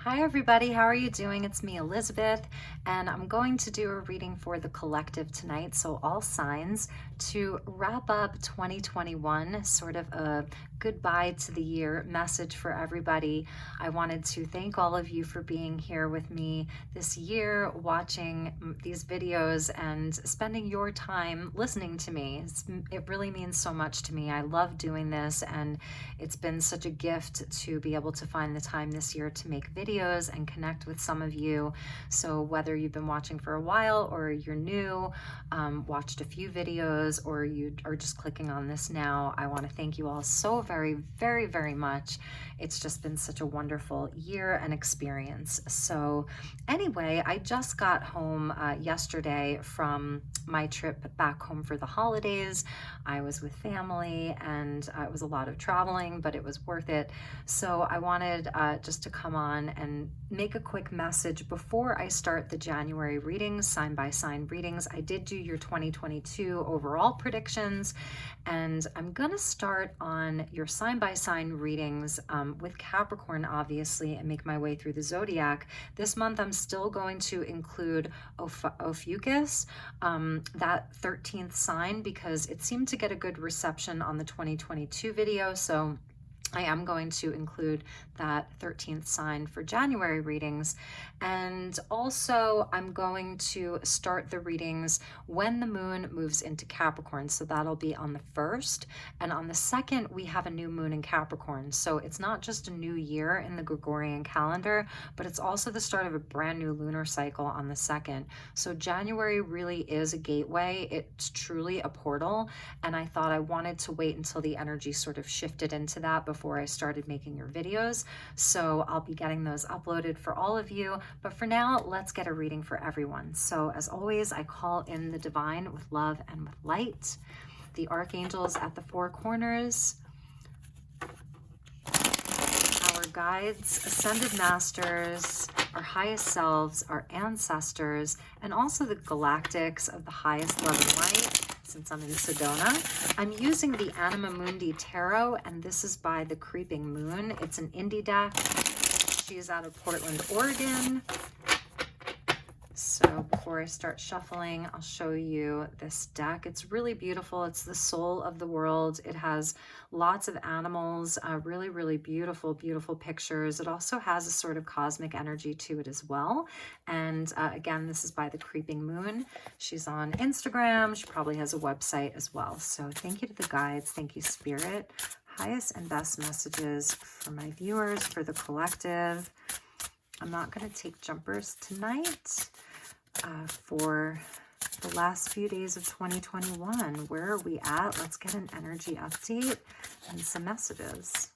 Hi everybody, how are you doing? It's me, Elizabeth, and I'm going to do a reading for the collective tonight, so all signs, to wrap up 2021, sort of a goodbye to the year message for everybody. I wanted to thank all of you for being here with me this year, watching these videos and spending your time listening to me. It really means so much to me. I love doing this, and it's been such a gift to be able to find the time this year to make videos and connect with some of you. So whether you've been watching for a while or you're new, watched a few videos, or you are just clicking on this now, I want to thank you all so very, very, very much. It's just been such a wonderful year and experience. So anyway, I just got home yesterday from my trip back home for the holidays. I was with family, and it was a lot of traveling, but it was worth it. So I wanted just to come on and make a quick message before I start the January readings, sign by sign readings. I did do your 2022 overall predictions, and I'm gonna start on your sign by sign readings with Capricorn, obviously, and make my way through the zodiac. This month I'm still going to include Ophiuchus, that 13th sign, because it seemed to get a good reception on the 2022 video. So I am going to include that 13th sign for January readings. And also I'm going to start the readings when the moon moves into Capricorn. So that'll be on the 1st. And on the 2nd, we have a new moon in Capricorn. So it's not just a new year in the Gregorian calendar, but it's also the start of a brand new lunar cycle on the 2nd. So January really is a gateway. It's truly a portal. And I thought I wanted to wait until the energy sort of shifted into that before I started making your videos. So I'll be getting those uploaded for all of you. But for now, let's get a reading for everyone. So as always, I call in the divine with love and with light, the archangels at the four corners, our guides, ascended masters, our highest selves, our ancestors, and also the galactics of the highest love and light. Since I'm in Sedona, I'm using the Anima Mundi Tarot, and this is by the Creeping Moon. It's an indie deck. She is out of Portland, Oregon. So before I start shuffling, I'll show you this deck. It's really beautiful. It's the soul of the world. It has lots of animals, really, really beautiful, beautiful pictures. It also has a sort of cosmic energy to it as well. And again, this is by the Creeping Moon. She's on Instagram. She probably has a website as well. So thank you to the guides. Thank you, Spirit. Highest and best messages for my viewers, for the collective. I'm not going to take jumpers tonight. For the last few days of 2021, where are we at? Let's get an energy update and some messages.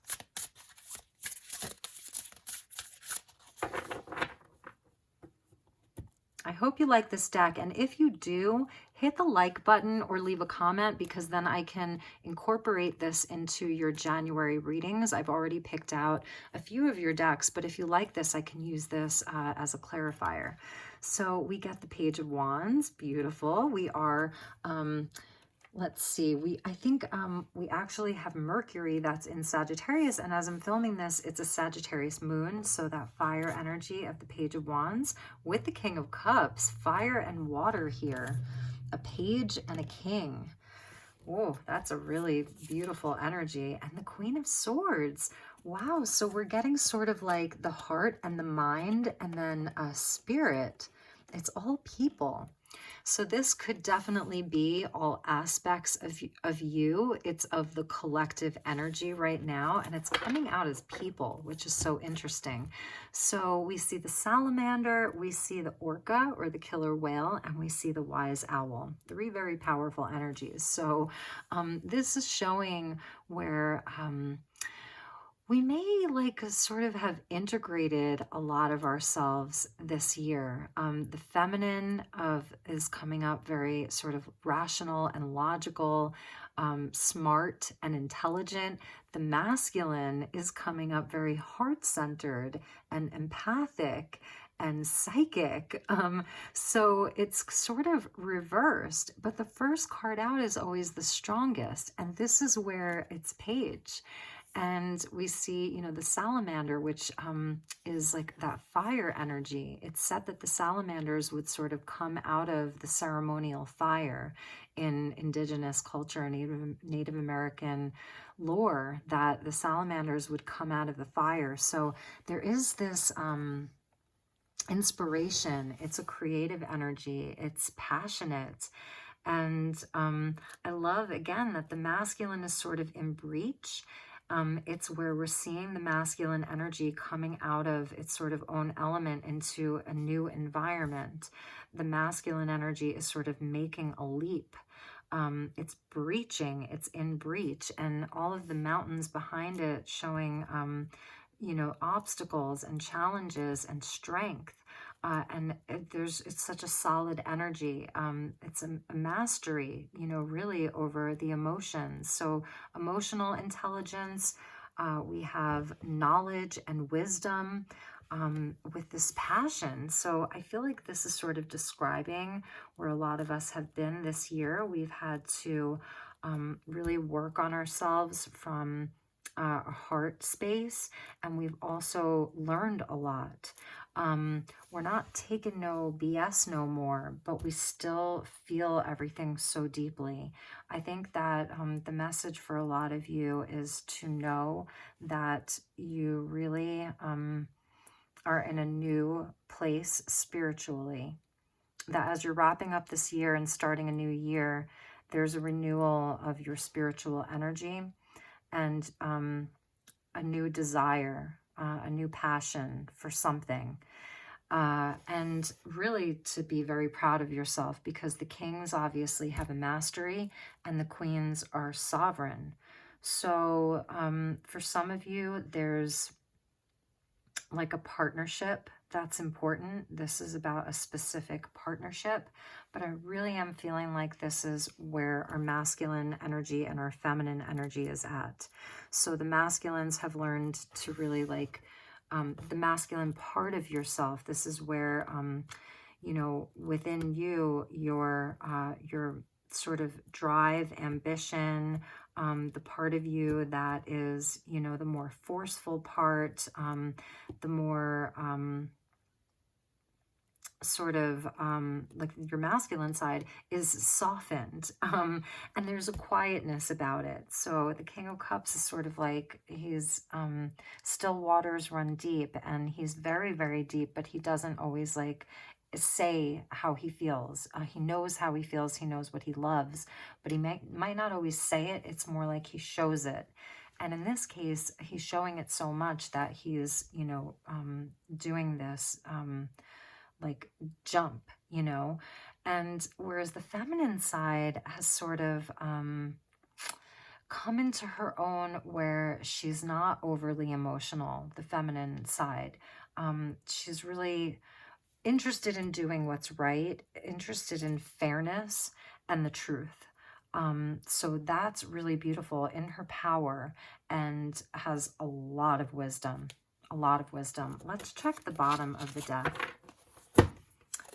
I hope you like this deck, and if you do, hit the like button or leave a comment, because then I can incorporate this into your January readings. I've already picked out a few of your decks, but if you like this, I can use this as a clarifier. So we get the Page of Wands, beautiful. We are, let's see, I think we actually have Mercury that's in Sagittarius, and as I'm filming this, it's a Sagittarius moon, so that fire energy of the Page of Wands with the King of Cups, fire and water here, a page and a king. Whoa, that's a really beautiful energy. And the Queen of Swords. Wow, so we're getting sort of like the heart and the mind, and then a spirit. It's all people. So this could definitely be all aspects of you. It's of the collective energy right now, and it's coming out as people, which is so interesting. So we see the salamander, we see the orca or the killer whale, and we see the wise owl. Three very powerful energies. So this is showing where we may like sort of have integrated a lot of ourselves this year. The feminine is coming up very sort of rational and logical, smart and intelligent. The masculine is coming up very heart-centered and empathic and psychic. So it's sort of reversed, but the first card out is always the strongest. And this is where it's Page. And we see, you know, the salamander, which is like that fire energy. It's said that the salamanders would sort of come out of the ceremonial fire in indigenous culture, Native American lore, that the salamanders would come out of the fire. So there is this inspiration. It's a creative energy. It's passionate. And I love, again, that the masculine is sort of in breach. It's where we're seeing the masculine energy coming out of its sort of own element into a new environment. The masculine energy is sort of making a leap. It's breaching, it's in breach, and all of the mountains behind it showing, you know, obstacles and challenges and strength. It's such a solid energy. It's a mastery, you know, really over the emotions. So emotional intelligence, we have knowledge and wisdom with this passion. So I feel like this is sort of describing where a lot of us have been this year. We've had to really work on ourselves from a heart space, and we've also learned a lot. We're not taking no BS no more, but we still feel everything so deeply. I think that the message for a lot of you is to know that you really are in a new place spiritually. That as you're wrapping up this year and starting a new year, there's a renewal of your spiritual energy and a new desire, a new passion for something. And really to be very proud of yourself, because the kings obviously have a mastery and the queens are sovereign. So for some of you, there's like a partnership that's important. This is about a specific partnership, but I really am feeling like this is where our masculine energy and our feminine energy is at. So the masculines have learned to really like the masculine part of yourself. This is where, you know, within you, your sort of drive, ambition, the part of you that is, you know, the more forceful part, the more sort of like your masculine side is softened, and there's a quietness about it. So the King of Cups is sort of like he's still waters run deep, and he's very, very deep, but he doesn't always like say how he feels. He knows how he feels, he knows what he loves, but he might not always say it. It's more like he shows it. And in this case, he's showing it so much that he's, you know, doing this like jump, you know. And whereas the feminine side has sort of come into her own, where she's not overly emotional, the feminine side. She's really interested in doing what's right, interested in fairness and the truth. So that's really beautiful in her power, and has a lot of wisdom, a lot of wisdom. Let's check the bottom of the deck.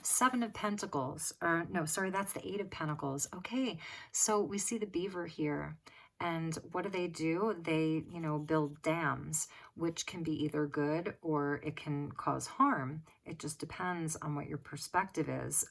Seven of Pentacles, or no, sorry, that's the Eight of Pentacles. Okay, so we see the beaver here. And what do? They, you know, build dams, which can be either good or it can cause harm. It just depends on what your perspective is.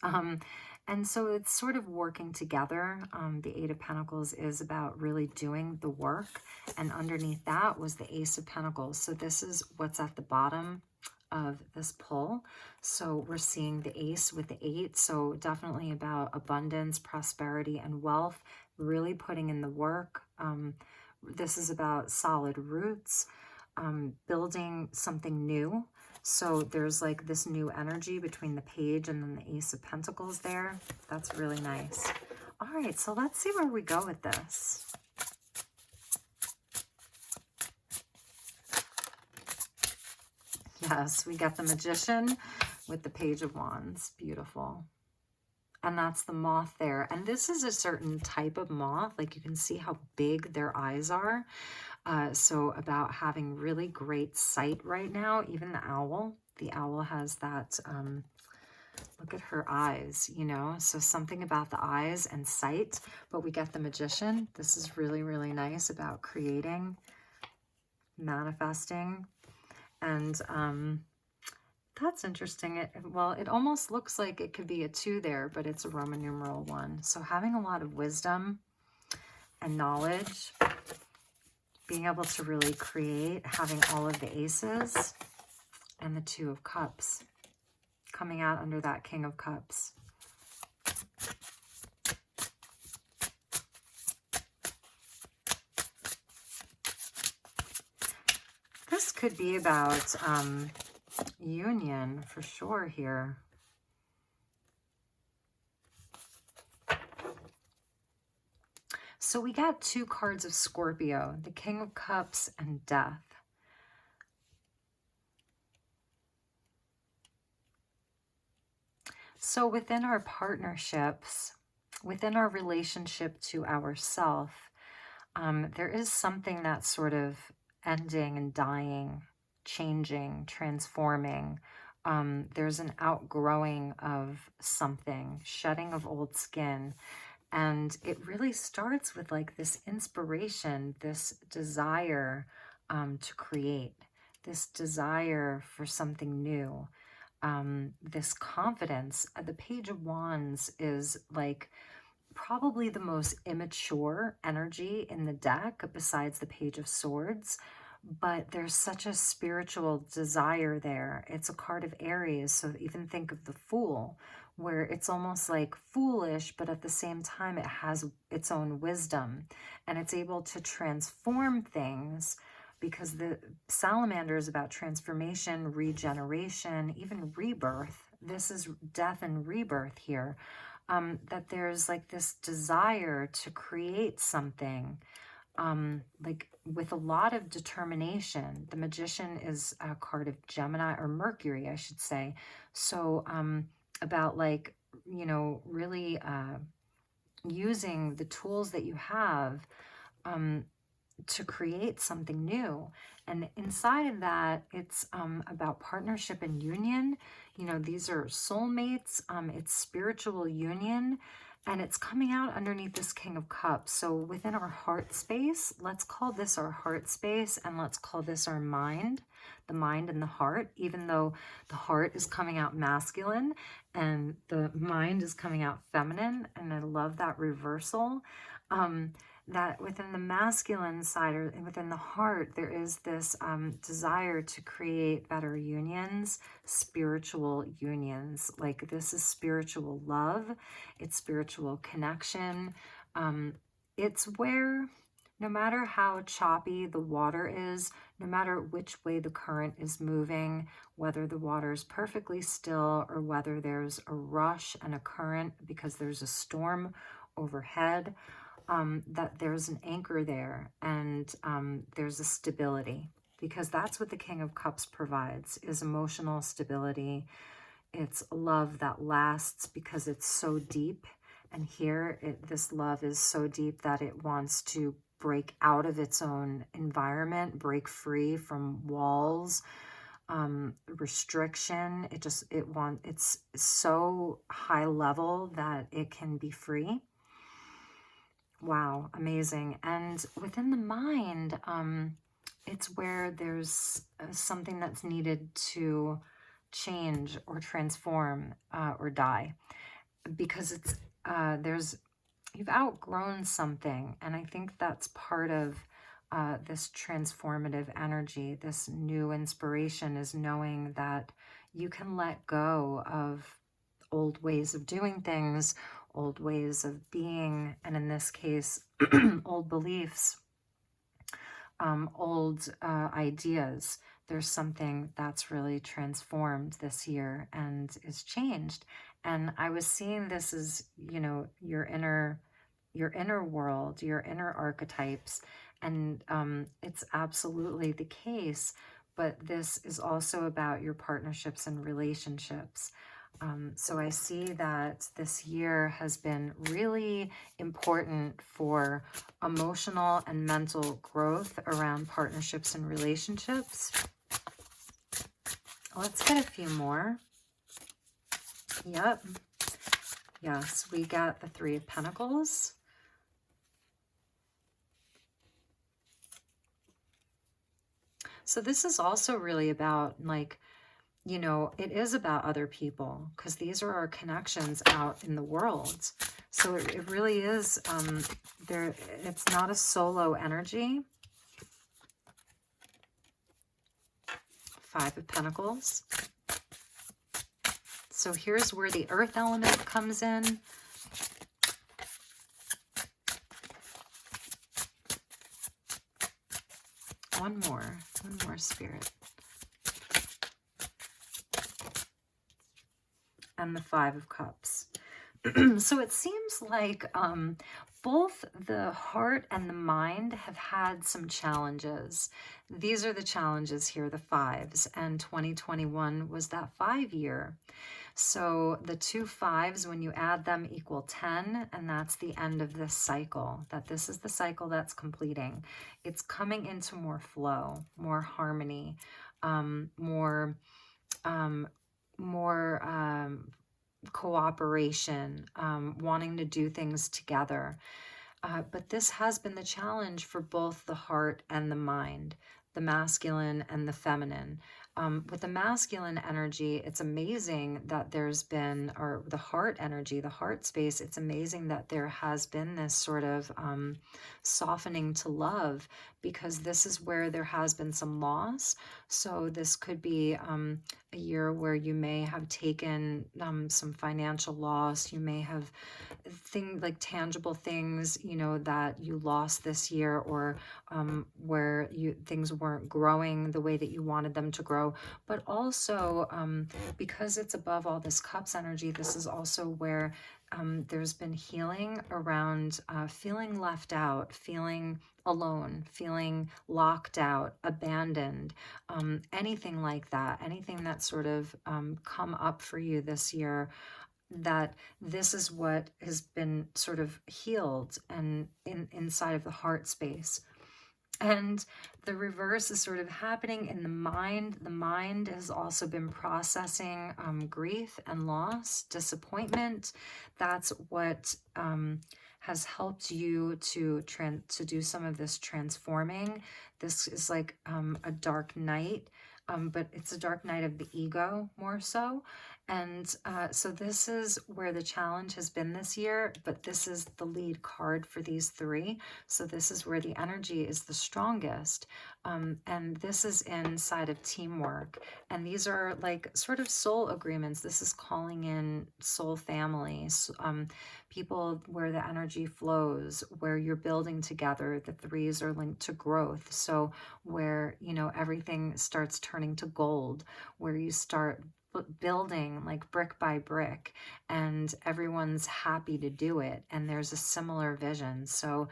And so it's sort of working together. The Eight of Pentacles is about really doing the work. And underneath that was the Ace of Pentacles. So this is what's at the bottom of this pull. So we're seeing the ace with the 8. So definitely about abundance, prosperity, and wealth, really putting in the work. This is about solid roots, building something new. So there's like this new energy between the page and then the Ace of Pentacles there. That's really nice. All right, so let's see where we go with this. Yes, we got the Magician with the Page of Wands. Beautiful. And that's the moth there. And this is a certain type of moth. Like you can see how big their eyes are. So about having really great sight right now. Even the owl. The owl has that, look at her eyes, you know. So something about the eyes and sight. But we get the Magician. This is really, really nice about creating manifesting. And that's interesting. Well, it almost looks like it could be a 2 there, but it's a Roman numeral 1. So having a lot of wisdom and knowledge, being able to really create, having all of the aces and the 2 of cups coming out under that King of Cups. This could be about union for sure here. So we got 2 cards of Scorpio, the King of Cups and Death. So within our partnerships, within our relationship to ourself, there is something that's sort of ending and dying, changing, transforming. There's an outgrowing of something, shedding of old skin. And it really starts with like this inspiration, this desire to create, this desire for something new, this confidence. The Page of Wands is like probably the most immature energy in the deck besides the Page of Swords, but there's such a spiritual desire there. It's a card of Aries, so even think of the Fool, where it's almost like foolish, but at the same time it has its own wisdom, and it's able to transform things, because the Salamander is about transformation, regeneration, even rebirth. This is death and rebirth here. That there's like this desire to create something, like with a lot of determination. The Magician is a card of Gemini, or Mercury, I should say. So about like, you know, really using the tools that you have to create something new. And inside of that, it's about partnership and union. You know, these are soulmates. It's spiritual union. And it's coming out underneath this King of Cups. So within our heart space, let's call this our heart space, and let's call this our mind, the mind and the heart, even though the heart is coming out masculine and the mind is coming out feminine. And I love that reversal. That within the masculine side, or within the heart, there is this desire to create better unions, spiritual unions. Like this is spiritual love, it's spiritual connection. It's where no matter how choppy the water is, no matter which way the current is moving, whether the water is perfectly still or whether there's a rush and a current because there's a storm overhead, that there's an anchor there, and there's a stability, because that's what the King of Cups provides, is emotional stability. It's love that lasts because it's so deep, and here this love is so deep that it wants to break out of its own environment, break free from walls, restriction. It's so high level that it can be free. Wow, amazing. And within the mind, it's where there's something that's needed to change or transform or die, because it's you've outgrown something, and I think that's part of this transformative energy. This new inspiration is knowing that you can let go of old ways of doing things, old ways of being, and in this case, old beliefs, old ideas. There's something that's really transformed this year and is changed. And I was seeing this as, you know, your inner world, your inner archetypes, and it's absolutely the case. But this is also about your partnerships and relationships. So I see that this year has been really important for emotional and mental growth around partnerships and relationships. Let's get a few more. Yep. Yes, we got the Three of Pentacles. So this is also really about, like, you know, it is about other people, because these are our connections out in the world. So it really is, there, it's not a solo energy. Five of Pentacles. So here's where the earth element comes in. One more, Spirit. And the Five of Cups. So it seems like both the heart and the mind have had some challenges. These are the challenges here, the fives, and 2021 was that 5 year. So the two fives, when you add them, equal 10, and that's the end of this cycle. That this is the cycle that's completing. It's coming into more flow, more harmony, more cooperation, wanting to do things together. But this has been the challenge for both the heart and the mind, the masculine and the feminine. With the masculine energy, it's amazing that there's been, or the heart energy, the heart space, it's amazing that there has been this sort of softening to love, because this is where there has been some loss. So this could be a year where you may have taken some financial loss. You may have like tangible things, you know, that you lost this year, or where things weren't growing the way that you wanted them to grow. But also, because it's above all this cups energy, this is also where there's been healing around feeling left out, feeling alone, feeling locked out, abandoned, anything like that, anything that's sort of come up for you this year, that this is what has been sort of healed and inside of the heart space. And the reverse is sort of happening in the mind. The mind has also been processing grief and loss, disappointment. That's what has helped you to do some of this transforming. This is like a dark night, but it's a dark night of the ego more so. And so this is where the challenge has been this year, but this is the lead card for these three. So this is where the energy is the strongest. And this is inside of teamwork. And these are like sort of soul agreements. This is calling in soul families, people where the energy flows, where you're building together. The threes are linked to growth. So where, you know, everything starts turning to gold, where you start building like brick by brick, and everyone's happy to do it, and there's a similar vision. So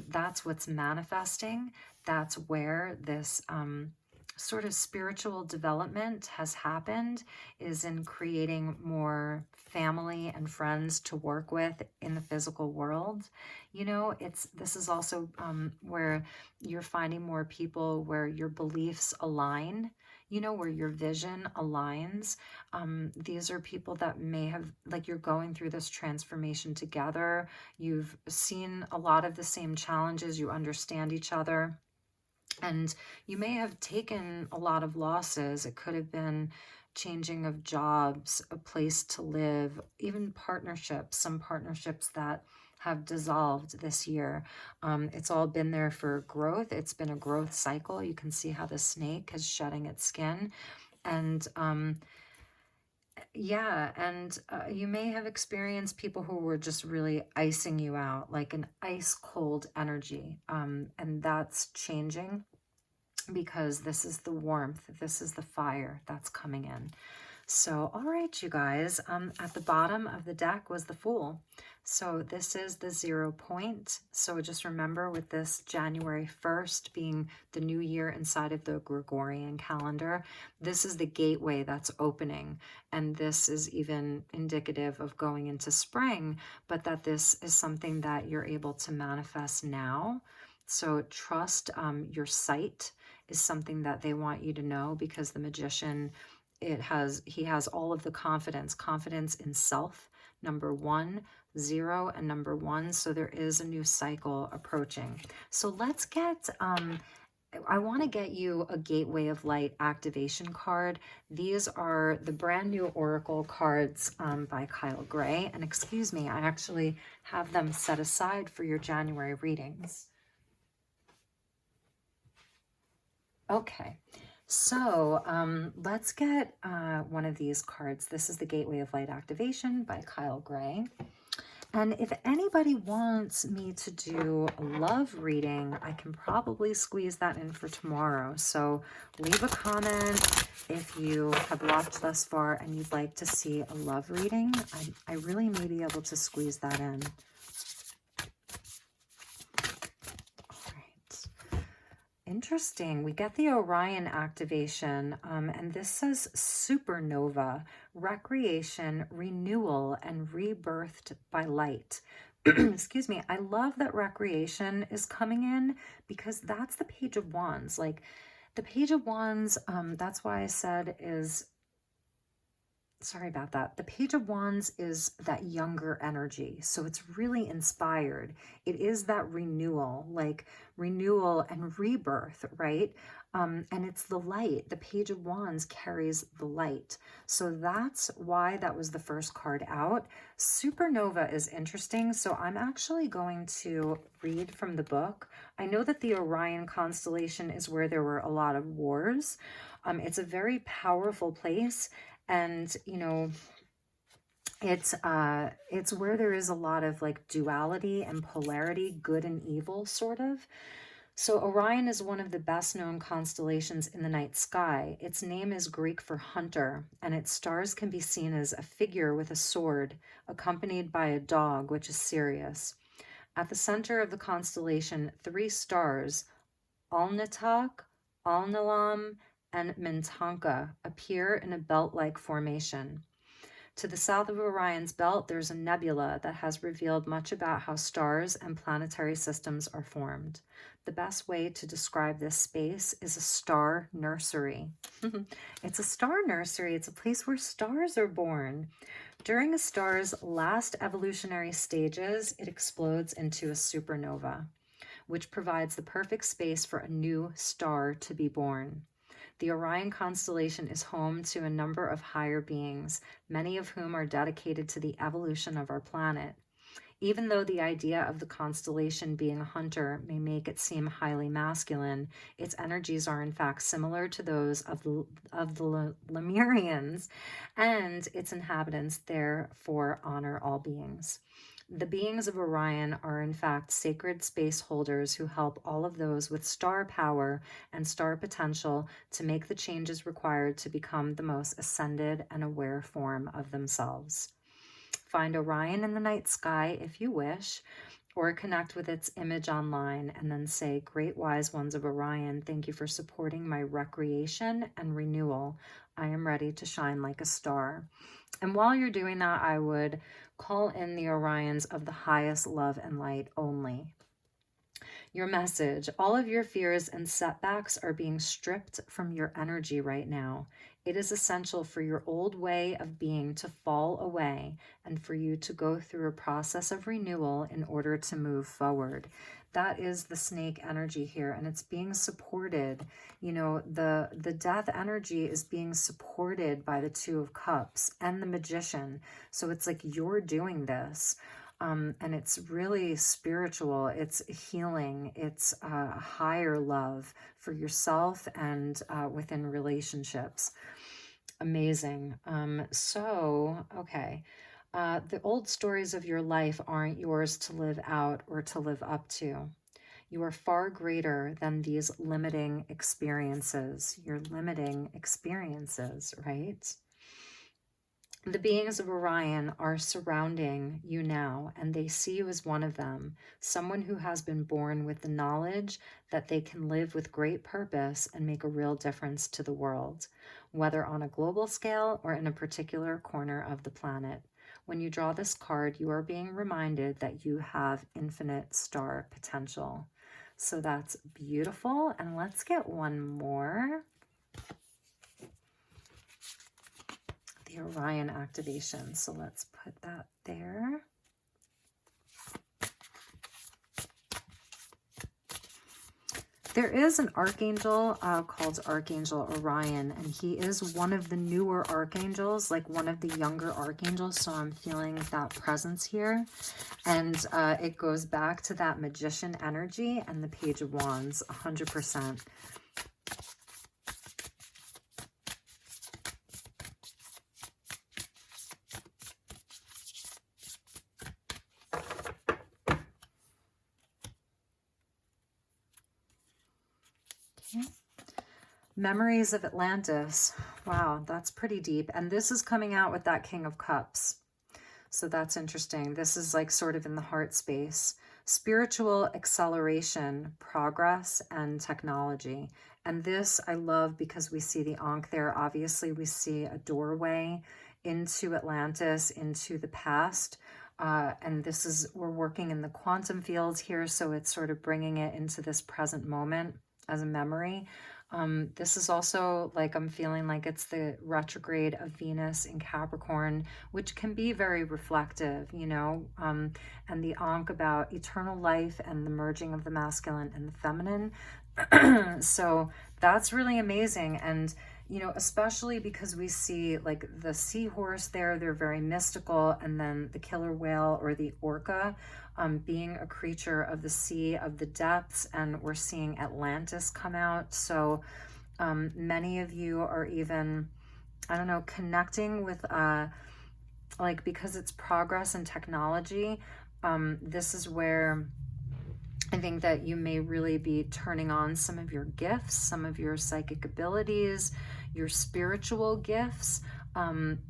that's what's manifesting. That's where this sort of spiritual development has happened, is in creating more family and friends to work with in the physical world. You know, this is also where you're finding more people where your beliefs align, you know, where your vision aligns. These are people that may have, like, you're going through this transformation together. You've seen a lot of the same challenges. You understand each other. And you may have taken a lot of losses. It could have been changing of jobs, a place to live, even partnerships, some partnerships that have dissolved this year. It's all been there for growth. It's been a growth cycle. You can see how the snake is shedding its skin. And yeah, and you may have experienced people who were just really icing you out, like an ice cold energy. And that's changing, because this is the warmth, this is the fire that's coming in. So, all right, you guys, at the bottom of the deck was the Fool. So this is the 0 point. So just remember, with this January 1st being the new year inside of the Gregorian calendar, this is the gateway that's opening. And this is even indicative of going into spring, but that this is something that you're able to manifest now. So trust your sight is something that they want you to know, because the Magician, he has all of the confidence in self, number 1, 0, and number 1. So there is a new cycle approaching. So let's get I want to get you a Gateway of Light activation card. These are the brand new Oracle cards by Kyle Gray. And excuse me, I actually have them set aside for your January readings. Okay, so let's get one of these cards. This is the Gateway of Light activation by Kyle Gray. And if anybody wants me to do a love reading, I can probably squeeze that in for tomorrow. So leave a comment if you have watched thus far and you'd like to see a love reading. I really may be able to squeeze that in. All right. Interesting. We get the Orion activation, and this says supernova, recreation, renewal, and rebirthed by light. Excuse me. I love that recreation is coming in because that's the Page of Wands. Like the Page of Wands, that's why I said is, sorry about that. The Page of Wands is that younger energy. So it's really inspired. It is that renewal, like renewal and rebirth, right? And it's the light. The Page of Wands carries the light. So that's why that was the first card out. Supernova is interesting. So I'm actually going to read from the book. I know that the Orion Constellation is where there were a lot of wars. It's a very powerful place. And, you know, it's where there is a lot of like duality and polarity, good and evil, sort of. So Orion is one of the best known constellations in the night sky. Its name is Greek for hunter, and its stars can be seen as a figure with a sword, accompanied by a dog, which is Sirius. At the center of the constellation, 3 stars, Alnitak, Alnilam, and Mintanka appear in a belt-like formation. To the south of Orion's belt, there's a nebula that has revealed much about how stars and planetary systems are formed. The best way to describe this space is a star nursery. It's a star nursery. It's a place where stars are born. During a star's last evolutionary stages, it explodes into a supernova, which provides the perfect space for a new star to be born. The Orion constellation is home to a number of higher beings, many of whom are dedicated to the evolution of our planet. Even though the idea of the constellation being a hunter may make it seem highly masculine, its energies are in fact similar to those of the Lemurians, and its inhabitants therefore honor all beings. The beings of Orion are in fact sacred space holders who help all of those with star power and star potential to make the changes required to become the most ascended and aware form of themselves. Find Orion in the night sky if you wish, or connect with its image online and then say, "Great wise ones of Orion, thank you for supporting my recreation and renewal. I am ready to shine like a star." And while you're doing that, I would call in the Orions of the highest love and light only. Your message: all of your fears and setbacks are being stripped from your energy right now. It is essential for your old way of being to fall away and for you to go through a process of renewal in order to move forward. That is the snake energy here, and it's being supported. You know, the death energy is being supported by the 2 of Cups and the Magician. So it's like you're doing this. And it's really spiritual, it's healing, it's a higher love for yourself and within relationships. Amazing. Okay. The old stories of your life aren't yours to live out or to live up to. You are far greater than these limiting experiences. Your limiting experiences, right? The beings of Orion are surrounding you now, and they see you as one of them, someone who has been born with the knowledge that they can live with great purpose and make a real difference to the world, whether on a global scale or in a particular corner of the planet. When you draw this card, you are being reminded that you have infinite star potential. So that's beautiful. And let's get one more. The Orion activation. So let's put that there. There is an archangel called Archangel Orion, and he is one of the newer archangels, like one of the younger archangels. So I'm feeling that presence here. And it goes back to that magician energy and the Page of Wands, 100%. Memories of Atlantis. Wow, that's pretty deep. And this is coming out with that King of Cups. So that's interesting. This is like sort of in the heart space. Spiritual acceleration, progress, and technology. And this I love because we see the Ankh there. Obviously, we see a doorway into Atlantis, into the past. And this is, we're working in the quantum fields here. So it's sort of bringing it into this present moment as a memory. This is also like, I'm feeling like it's the retrograde of Venus in Capricorn, which can be very reflective, you know, and the Ankh about eternal life and the merging of the masculine and the feminine. So that's really amazing. And, you know, especially because we see like the seahorse there, they're very mystical. And then the killer whale or the orca, being a creature of the sea, of the depths, and we're seeing Atlantis come out. So many of you are even, I don't know, connecting with, like, because it's progress and technology, this is where I think that you may really be turning on some of your gifts, some of your psychic abilities, your spiritual gifts.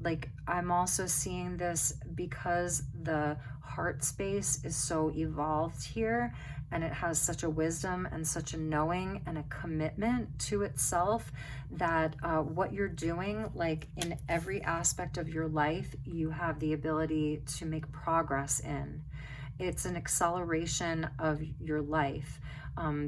Like, I'm also seeing this because the heart space is so evolved here, and it has such a wisdom and such a knowing and a commitment to itself that what you're doing, like in every aspect of your life, you have the ability to make progress in. It's an acceleration of your life.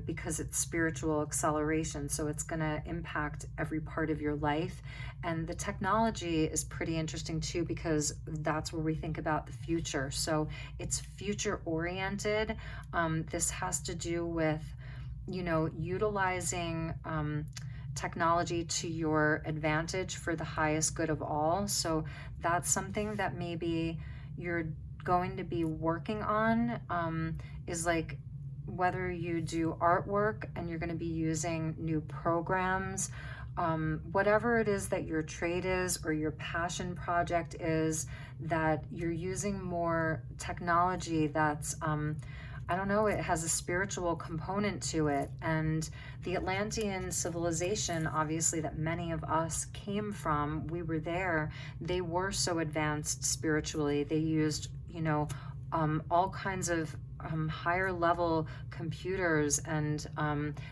Because it's spiritual acceleration. So it's going to impact every part of your life. And the technology is pretty interesting too, because that's where we think about the future. So it's future oriented. This has to do with, you know, utilizing technology to your advantage for the highest good of all. So that's something that maybe you're going to be working on, is like, whether you do artwork and you're going to be using new programs, whatever it is that your trade is or your passion project is, that you're using more technology that's, I don't know, it has a spiritual component to it. And the Atlantean civilization, obviously, that many of us came from, we were there, they were so advanced spiritually. They used, you know, all kinds of higher level computers, and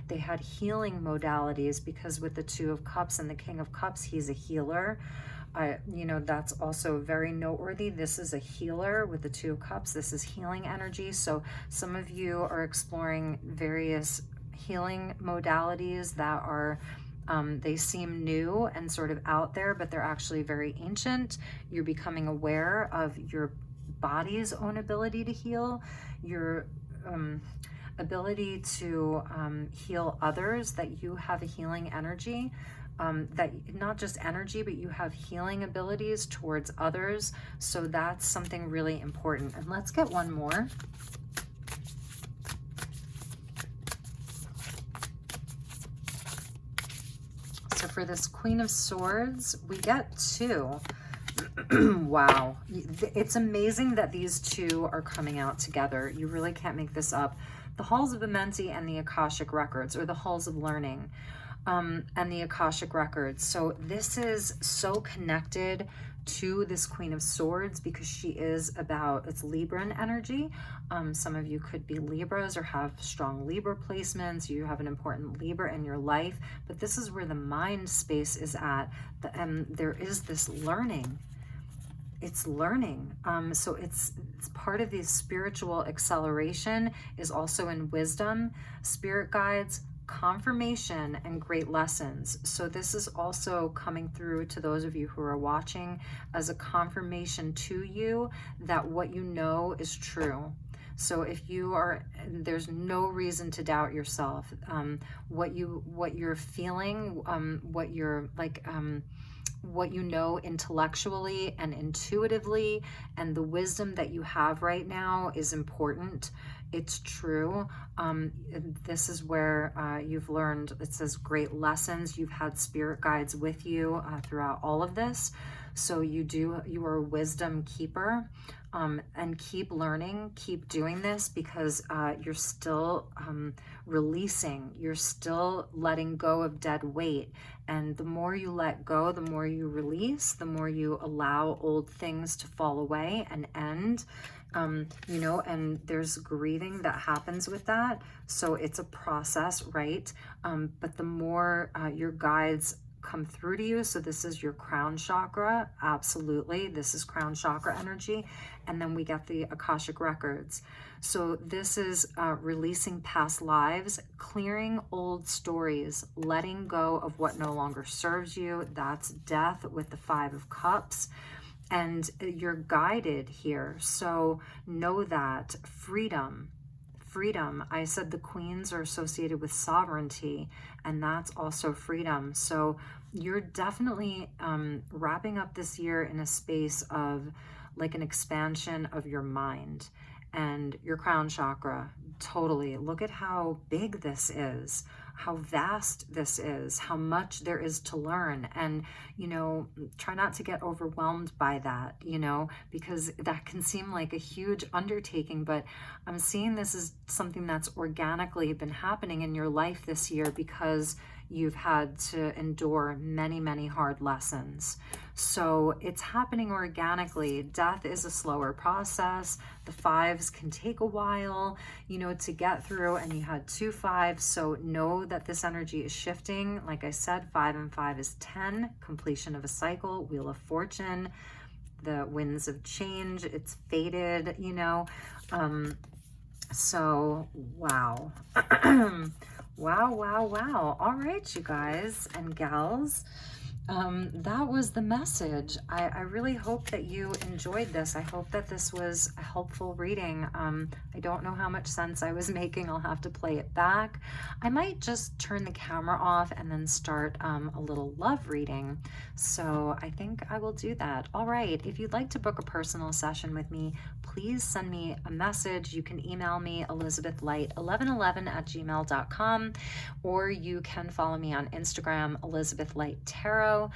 they had healing modalities, because with the Two of Cups and the King of Cups, he's a healer. You know, that's also very noteworthy. This is a healer with the Two of Cups. This is healing energy. So some of you are exploring various healing modalities that are they seem new and sort of out there, but they're actually very ancient. You're becoming aware of your body's own ability to heal, your ability to heal others, that you have a healing energy, that not just energy, but you have healing abilities towards others. So that's something really important. And let's get one more. So for this Queen of Swords, we get two. Wow, it's amazing that these two are coming out together. You really can't make this up. The Halls of Amenti and the Akashic Records, or the Halls of Learning, and the Akashic Records. So this is so connected to this Queen of Swords because she is about, it's Libran energy. Some of you could be Libras or have strong Libra placements. You have an important Libra in your life, but this is where the mind space is at. There is this learning. It's learning. So it's part of the spiritual acceleration is also in wisdom, spirit guides, confirmation and great lessons. So this is also coming through to those of you who are watching as a confirmation to you that what you know is true. So if you are, there's no reason to doubt yourself. What you're feeling, what you're like, what you know intellectually and intuitively, and the wisdom that you have right now is important. It's true. This is where you've learned, it says great lessons. You've had spirit guides with you throughout all of this. So you are a wisdom keeper, and keep learning, keep doing this, because you're still releasing, you're still letting go of dead weight. And the more you let go, the more you release, the more you allow old things to fall away and end. You know, and there's grieving that happens with that. So it's a process, right? But the more your guides come through to you, so this is your crown chakra, absolutely, this is crown chakra energy, and then we get the Akashic Records. So this is releasing past lives, clearing old stories, letting go of what no longer serves you. That's death with the 5 of Cups. And you're guided here, so know that freedom, I said the queens are associated with sovereignty, and that's also freedom. So you're definitely wrapping up this year in a space of like an expansion of your mind and your crown chakra. Totally. Look at how big this is, how vast this is, how much there is to learn. And, you know, try not to get overwhelmed by that, you know, because that can seem like a huge undertaking, but I'm seeing this as something that's organically been happening in your life this year because you've had to endure many, many hard lessons. So it's happening organically. Death is a slower process. The 5s can take a while, you know, to get through, and you had 2 5s. So know that this energy is shifting. Like I said, 5 and 5 is 10, completion of a cycle, Wheel of Fortune, the winds of change. It's faded, you know. So, wow. Wow. All right, you guys and gals. That was the message. I really hope that you enjoyed this. I hope that this was a helpful reading. I don't know how much sense I was making. I'll have to play it back. I might just turn the camera off and then start a little love reading. So I think I will do that. All right. If you'd like to book a personal session with me, please send me a message. You can email me elizabethlight1111@gmail.com, or you can follow me on Instagram, Elizabeth Light Tarot.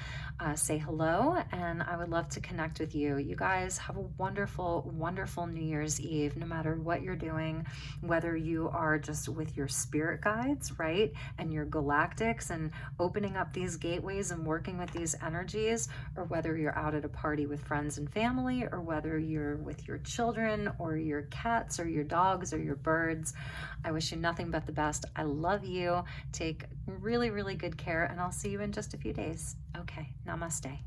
Say hello, and I would love to connect with you. You guys have a wonderful, wonderful New Year's Eve, no matter what you're doing, whether you are just with your spirit guides, right, and your galactics and opening up these gateways and working with these energies, or whether you're out at a party with friends and family, or whether you're with your children or your cats or your dogs or your birds. I wish you nothing but the best. I love you. Take really, really good care, and I'll see you in just a few days. Okay, namaste.